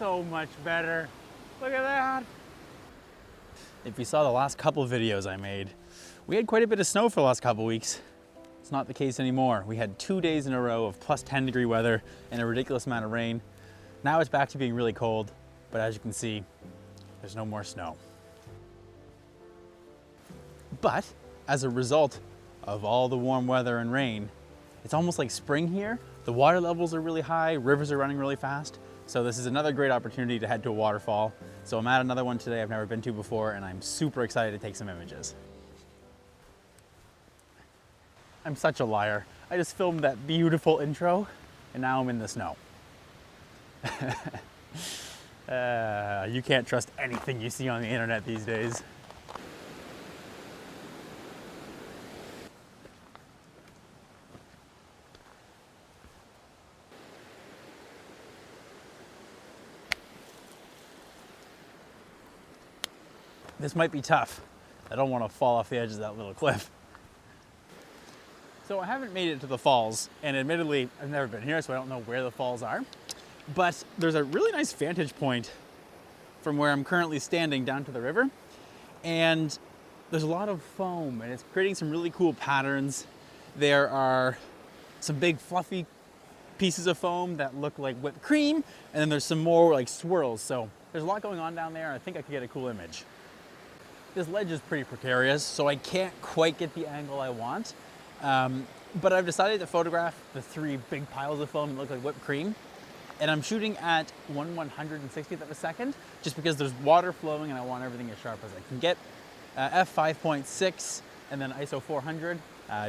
so much better. Look at that. If you saw the last couple videos I made, we had quite a bit of snow for the last couple weeks. It's not the case anymore. We had 2 days in a row of plus 10-degree weather and a ridiculous amount of rain. Now it's back to being really cold, but as you can see, there's no more snow. But as a result of all the warm weather and rain, it's almost like spring here. The water levels are really high, rivers are running really fast. So this is another great opportunity to head to a waterfall. So I'm at another one today I've never been to before, and I'm super excited to take some images. I'm such a liar. I just filmed that beautiful intro, and now I'm in the snow. You can't trust anything you see on the internet these days. This might be tough. I don't want to fall off the edge of that little cliff. So I haven't made it to the falls, and admittedly, I've never been here, so I don't know where the falls are. But there's a really nice vantage point from where I'm currently standing down to the river. And there's a lot of foam, and it's creating some really cool patterns. There are some big fluffy pieces of foam that look like whipped cream, and then there's some more like swirls. So there's a lot going on down there. I think I could get a cool image. This ledge is pretty precarious, so I can't quite get the angle I want. But I've decided to photograph the 3 big piles of foam that look like whipped cream. And I'm shooting at 1/160th of a second, just because there's water flowing and I want everything as sharp as I can get. f5.6 and then ISO 400,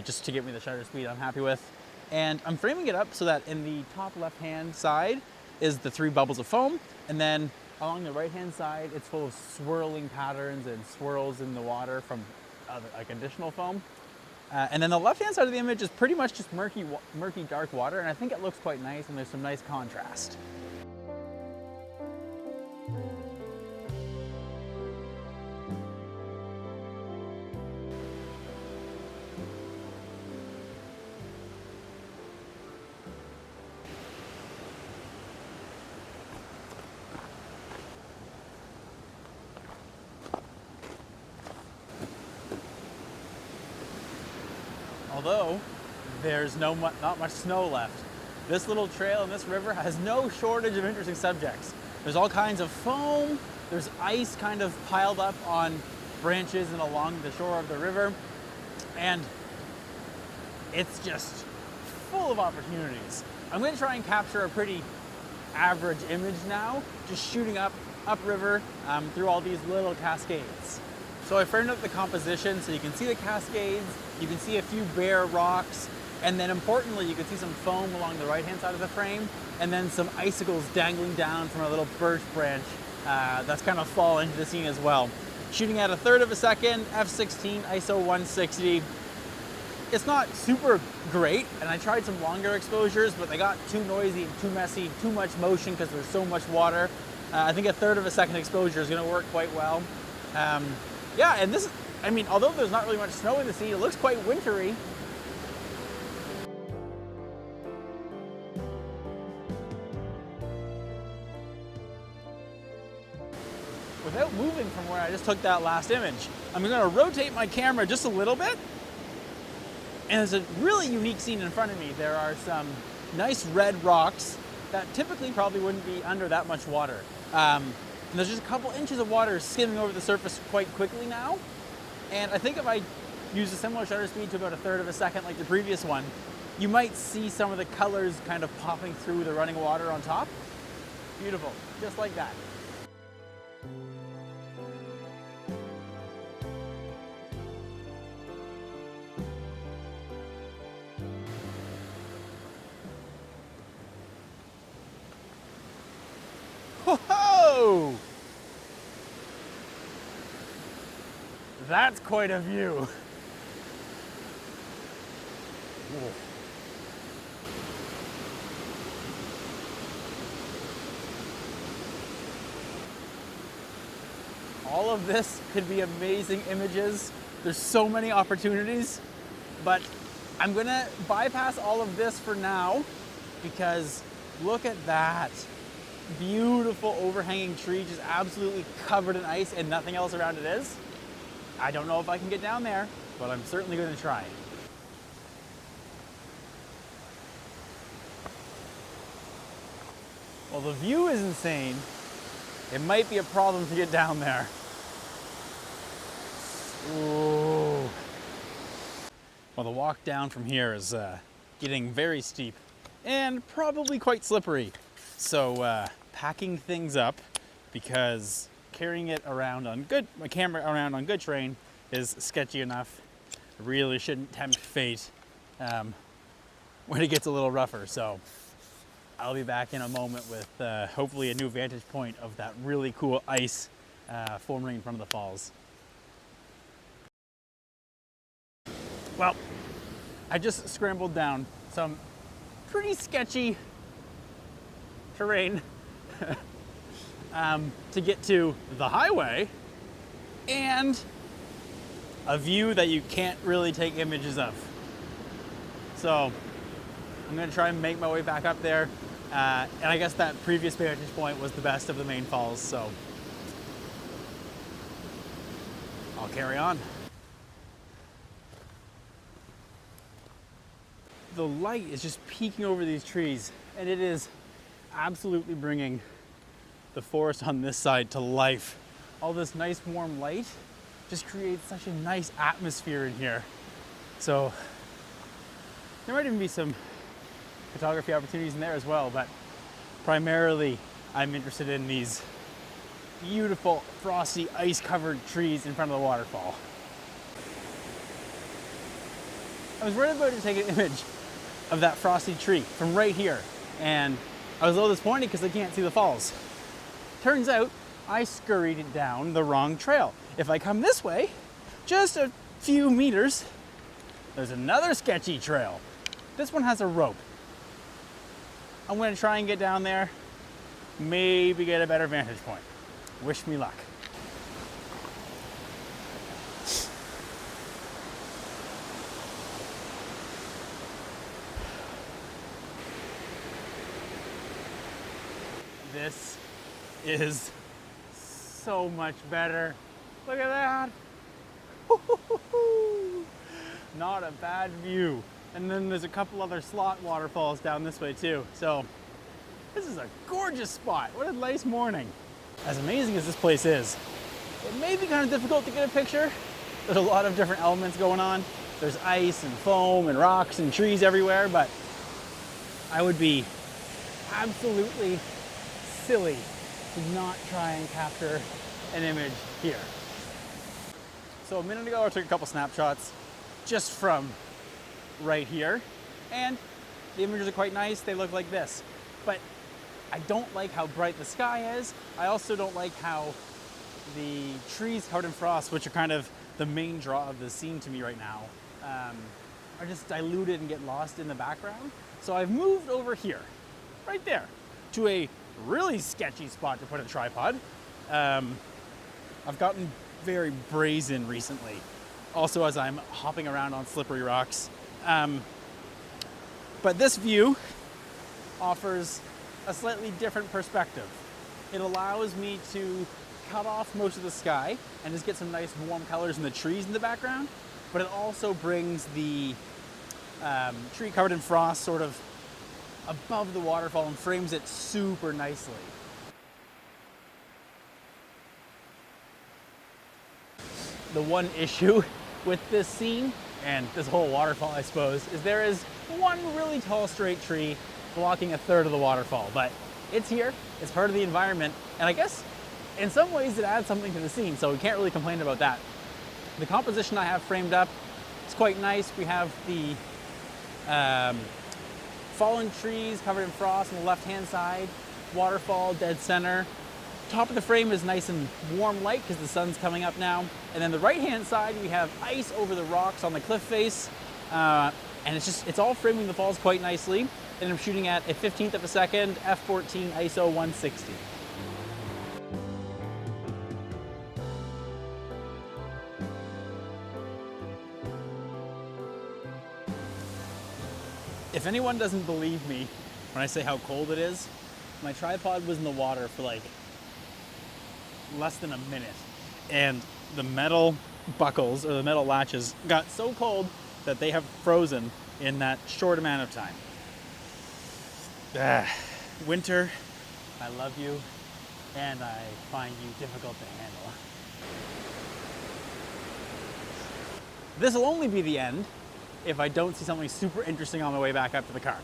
just to get me the shutter speed I'm happy with. And I'm framing it up so that in the top left-hand side is the 3 bubbles of foam, and then along the right-hand side, it's full of swirling patterns and swirls in the water from like additional foam. And then the left-hand side of the image is pretty much just murky, dark water, and I think it looks quite nice, and there's some nice contrast. Although there's not much snow left. This little trail and this river has no shortage of interesting subjects. There's all kinds of foam, there's ice kind of piled up on branches and along the shore of the river, and it's just full of opportunities. I'm going to try and capture a pretty average image now, just shooting upriver through all these little cascades. So I framed up the composition so you can see the cascades, you can see a few bare rocks, and then importantly, you can see some foam along the right-hand side of the frame, and then some icicles dangling down from a little birch branch that's kind of fall into the scene as well. Shooting at 1/3 of a second, f16, ISO 160. It's not super great, and I tried some longer exposures, but they got too noisy and too messy, too much motion because there's so much water. I think 1/3 of a second exposure is going to work quite well. Yeah, and this, I mean, although there's not really much snow in the scene, it looks quite wintry. Without moving from where I just took that last image, I'm going to rotate my camera just a little bit. And there's a really unique scene in front of me. There are some nice red rocks that typically probably wouldn't be under that much water. And there's just a couple inches of water skimming over the surface quite quickly now. And I think if I use a similar shutter speed to about 1/3 of a second like the previous one, you might see some of the colors kind of popping through the running water on top. Beautiful, just like that. Whoa! That's quite a view. Whoa. All of this could be amazing images. There's so many opportunities, but I'm gonna bypass all of this for now because look at that. beautiful overhanging tree just absolutely covered in ice and nothing else around it is. I don't know if I can get down there, but I'm certainly going to try. Well, the view is insane. It might be a problem to get down there. Ooh. Well, the walk down from here is getting very steep and probably quite slippery. So packing things up, because carrying it around on my camera around on good terrain is sketchy enough. I really shouldn't tempt fate when it gets a little rougher. So I'll be back in a moment with hopefully a new vantage point of that really cool ice forming in front of the falls. Well, I just scrambled down some pretty sketchy terrain to get to the highway and a view that you can't really take images of. So I'm gonna try and make my way back up there. And I guess that previous vantage point was the best of the main falls, so I'll carry on. The light is just peeking over these trees, and it is absolutely bringing the forest on this side to life. All this nice warm light just creates such a nice atmosphere in here. So there might even be some photography opportunities in there as well, but primarily I'm interested in these beautiful frosty ice-covered trees in front of the waterfall. I was right about to take an image of that frosty tree from right here, and I was a little disappointed because I can't see the falls. Turns out I scurried it down the wrong trail. If I come this way, just a few meters, there's another sketchy trail. This one has a rope. I'm gonna try and get down there, maybe get a better vantage point. Wish me luck. This is so much better. Look at that. Not a bad view. And then there's a couple other slot waterfalls down this way too. So this is a gorgeous spot. What a nice morning. As amazing as this place is, it may be kind of difficult to get a picture. There's a lot of different elements going on. There's ice and foam and rocks and trees everywhere, but I would be absolutely silly to not try and capture an image here. So a minute ago I took a couple snapshots just from right here, and the images are quite nice. They look like this, but I don't like how bright the sky is. I also don't like how the trees covered in frost, which are kind of the main draw of the scene to me right now, are just diluted and get lost in the background. So I've moved over here, right there, to a really sketchy spot to put a tripod. I've gotten very brazen recently, also as I'm hopping around on slippery rocks. But this view offers a slightly different perspective. It allows me to cut off most of the sky and just get some nice warm colors in the trees in the background, but it also brings the tree covered in frost sort of above the waterfall and frames it super nicely. The one issue with this scene, and this whole waterfall I suppose, is there is one really tall straight tree blocking a third of the waterfall, but it's here, it's part of the environment, and I guess in some ways it adds something to the scene, so we can't really complain about that. The composition I have framed up is quite nice. We have the fallen trees covered in frost on the left-hand side, waterfall dead center. Top of the frame is nice and warm light because the sun's coming up now. And then the right-hand side, we have ice over the rocks on the cliff face. And it's all framing the falls quite nicely. And I'm shooting at a 15th of a second, f/14 ISO 160. If anyone doesn't believe me when I say how cold it is, My tripod was in the water for like less than a minute, and the metal buckles or the metal latches got so cold that they have frozen in that short amount of time. Winter, I love you, and I find you difficult to handle. This will only be the end if I don't see something super interesting on my way back up to the car.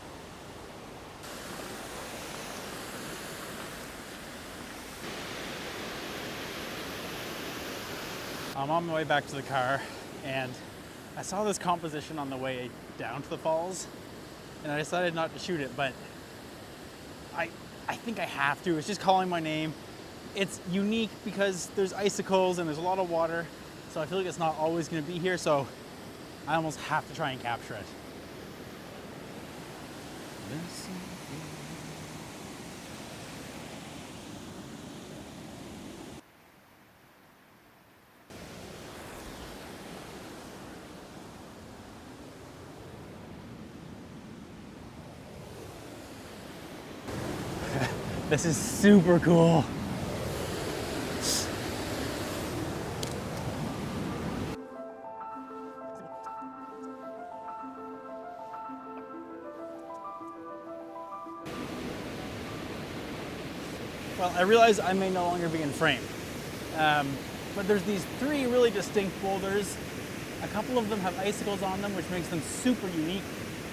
I'm on my way back to the car, and I saw this composition on the way down to the falls, and I decided not to shoot it, but I think I have to. It's just calling my name. It's unique because there's icicles and there's a lot of water, so I feel like it's not always going to be here, so I almost have to try and capture it. This is super cool. Well, I realize I may no longer be in frame, but there's these three really distinct boulders. A couple of them have icicles on them, which makes them super unique,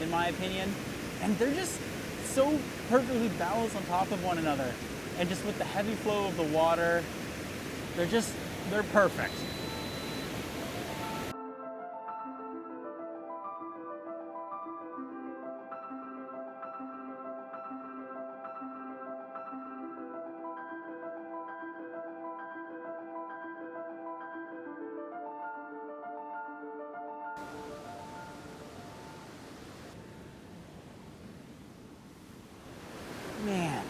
in my opinion. And they're just so perfectly balanced on top of one another. And just with the heavy flow of the water, they're perfect. Man,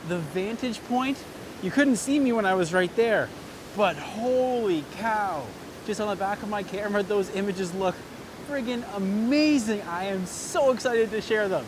the vantage point, you couldn't see me when I was right there, but holy cow, just on the back of my camera, those images look friggin' amazing. I am so excited to share them.